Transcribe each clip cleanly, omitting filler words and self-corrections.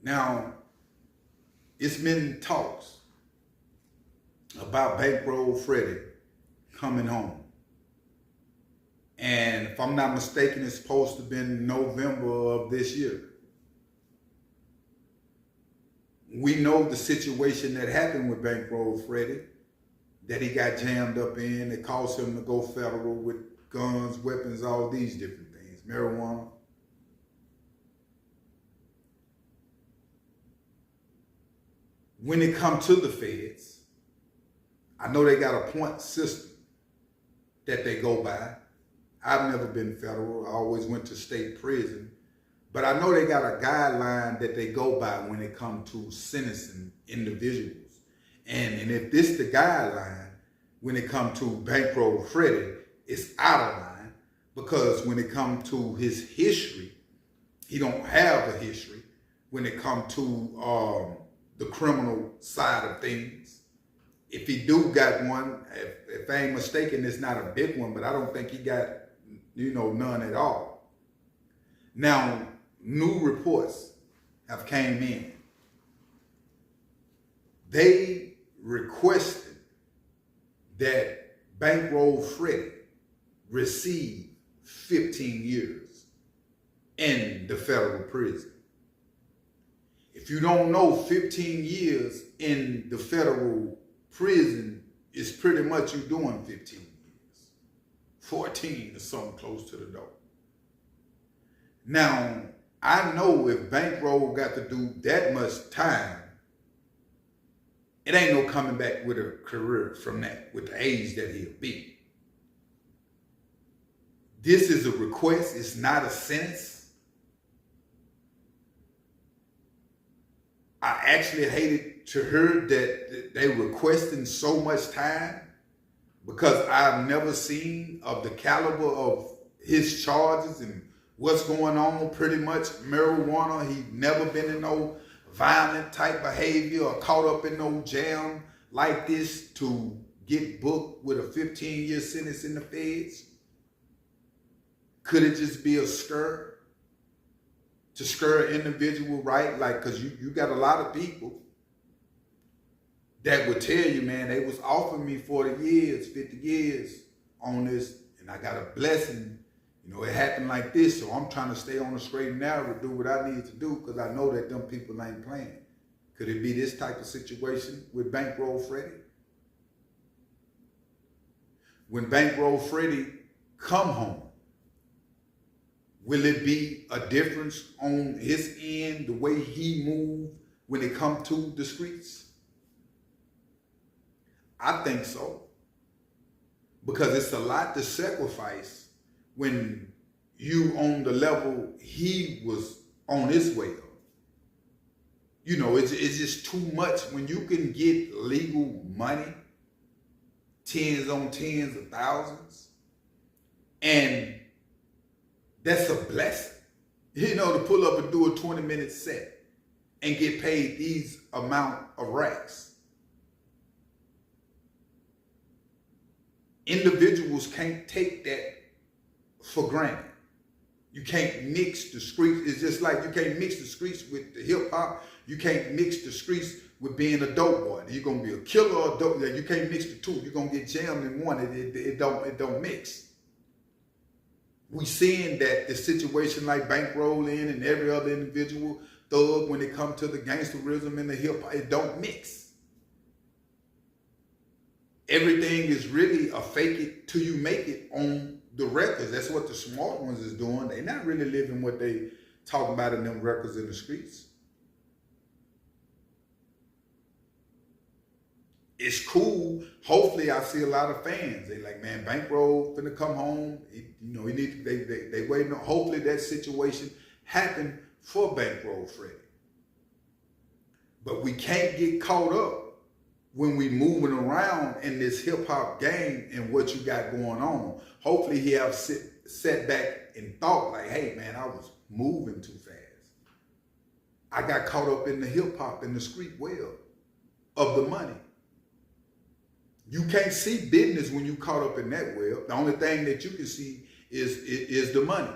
Now, it's been talks about Bankroll Freddy coming home. And if I'm not mistaken, it's supposed to have been November of this year. We know the situation that happened with Bankroll Freddy, that he got jammed up in. It caused him to go federal with guns, weapons, all these different things, marijuana. When it comes to the feds, I know they got a point system that they go by. I've never been federal. I always went to state prison. But I know they got a guideline that they go by when it comes to sentencing individuals. And if this the guideline, when it comes to Bankroll Freddy, it's out of line, because when it comes to his history, he don't have a history when it comes to the criminal side of things. If he do got one, if I ain't mistaken, it's not a big one, but I don't think he got, none at all. Now, new reports have came in. They requested that Bankroll Freddy receive 15 years in the federal prison. If you don't know, 15 years in the federal prison is pretty much you doing 15 years. 14 or something close to the door. Now, I know if Bankroll got to do that much time, it ain't no coming back with a career from that, with the age that he'll be. This is a request, it's not a sentence. I actually hated to hear that they requesting so much time, because I've never seen of the caliber of his charges and what's going on. Pretty much marijuana. He never been in no violent type behavior or caught up in no jam like this to get booked with a 15-year sentence in the feds. Could it just be a stir? To scare an individual, right? Like, because you got a lot of people that would tell you, man, they was offering me 40 years, 50 years on this, and I got a blessing. It happened like this, so I'm trying to stay on the straight and narrow, do what I need to do, because I know that them people ain't playing. Could it be this type of situation with Bankroll Freddy? When Bankroll Freddy come home, will it be a difference on his end, the way he move when it comes to the streets? I think so. Because it's a lot to sacrifice when you on the level he was on his way of. It's just too much. When you can get legal money, tens on tens of thousands, and that's a blessing. To pull up and do a 20-minute set and get paid these amount of racks. Individuals can't take that for granted. You can't mix the streets. It's just like you can't mix the streets with the hip hop. You can't mix the streets with being a dope boy. You're gonna be a killer or a dope boy. You can't mix the two. You're gonna get jammed in one. It don't mix. We seeing that the situation like Bankroll in and every other individual thug, when it comes to the gangsterism and the hip hop, it don't mix. Everything is really a fake it till you make it on the records. That's what the smart ones is doing. They're not really living what they talking about in them records in the streets. It's cool. Hopefully, I see a lot of fans. They like, man, Bankroll finna come home. He need. They waiting on. Hopefully, that situation happened for Bankroll Freddy. But we can't get caught up when we moving around in this hip hop game and what you got going on. Hopefully, he have sat back and thought like, hey, man, I was moving too fast. I got caught up in the hip hop in the street web of the money. You can't see business when you caught up in that web. The only thing that you can see is the money.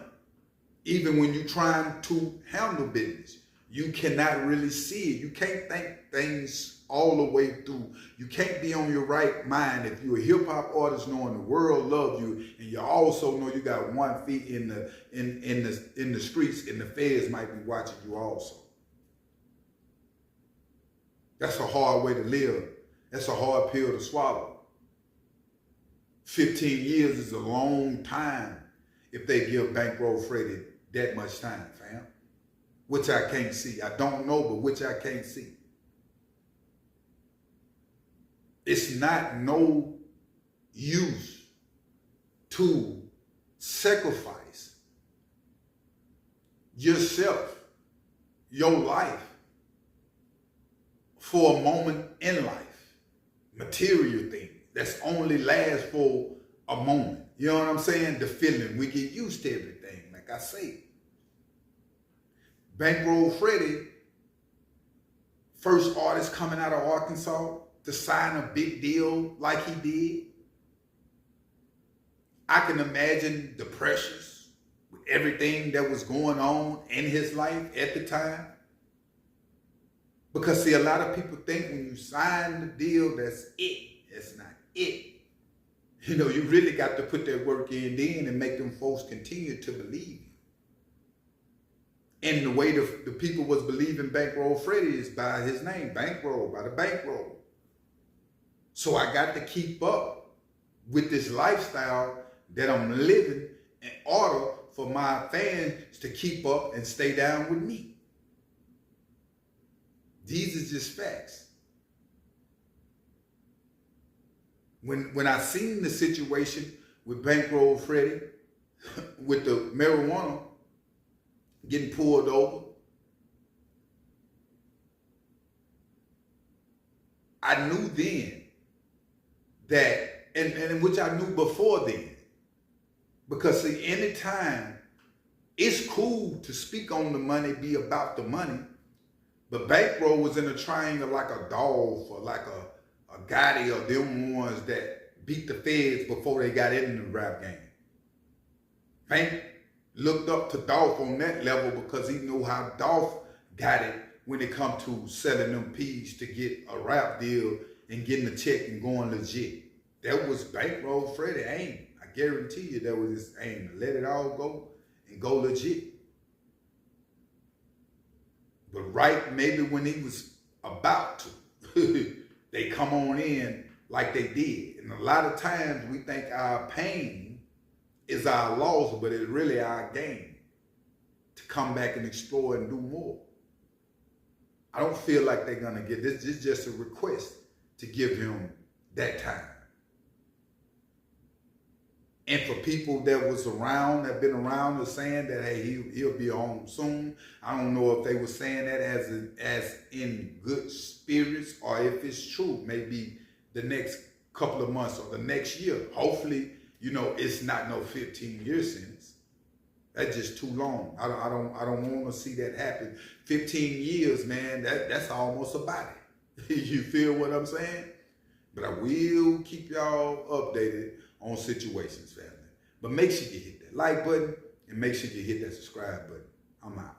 Even when you're trying to handle business, you cannot really see it. You can't think things all the way through. You can't be on your right mind if you're a hip hop artist, knowing the world loves you, and you also know you got 1 feet in the streets, and the feds might be watching you also. That's a hard way to live. That's a hard pill to swallow. 15 years is a long time if they give Bankroll Freddy that much time, fam. Which I can't see. I don't know, but which I can't see. It's not no use to sacrifice yourself, your life, for a moment in life. Material thing that's only lasts for a moment. You know what I'm saying? The feeling. We get used to everything, like I say. Bankroll Freddy, first artist coming out of Arkansas to sign a big deal like he did. I can imagine the pressures with everything that was going on in his life at the time. Because see, a lot of people think when you sign the deal, that's it. That's not it. You know, you really got to put that work in then and make them folks continue to believe you. And the way the people was believing Bankroll Freddy is by his name, Bankroll, by the bankroll. So I got to keep up with this lifestyle that I'm living in order for my fans to keep up and stay down with me. These are just facts. When I seen the situation with Bankroll Freddy, with the marijuana getting pulled over, I knew then that, and which I knew before then, because see, anytime it's cool to speak on the money, be about the money, but Bankroll was in a triangle like a Dolph or like a Gotti or them ones that beat the feds before they got in the rap game. Bank looked up to Dolph on that level because he knew how Dolph got it when it come to selling them peas to get a rap deal and getting a check and going legit. That was Bankroll Freddy aim. I guarantee you that was his aim, to let it all go and go legit. But right, maybe when he was about to, they come on in like they did. And a lot of times we think our pain is our loss, but it's really our gain to come back and explore and do more. I don't feel like they're gonna get this. This is just a request to give him that time. And for people that was around, that been around, are saying that, hey, he'll be home soon. I don't know if they were saying that as in good spirits or if it's true. Maybe the next couple of months or the next year. Hopefully, you know, it's not no 15-year sentence. That's just too long. I don't want to see that happen. 15 years, man. That's almost a body. You feel what I'm saying? But I will keep y'all updated on situations, family. But make sure you hit that like button and make sure you hit that subscribe button. I'm out.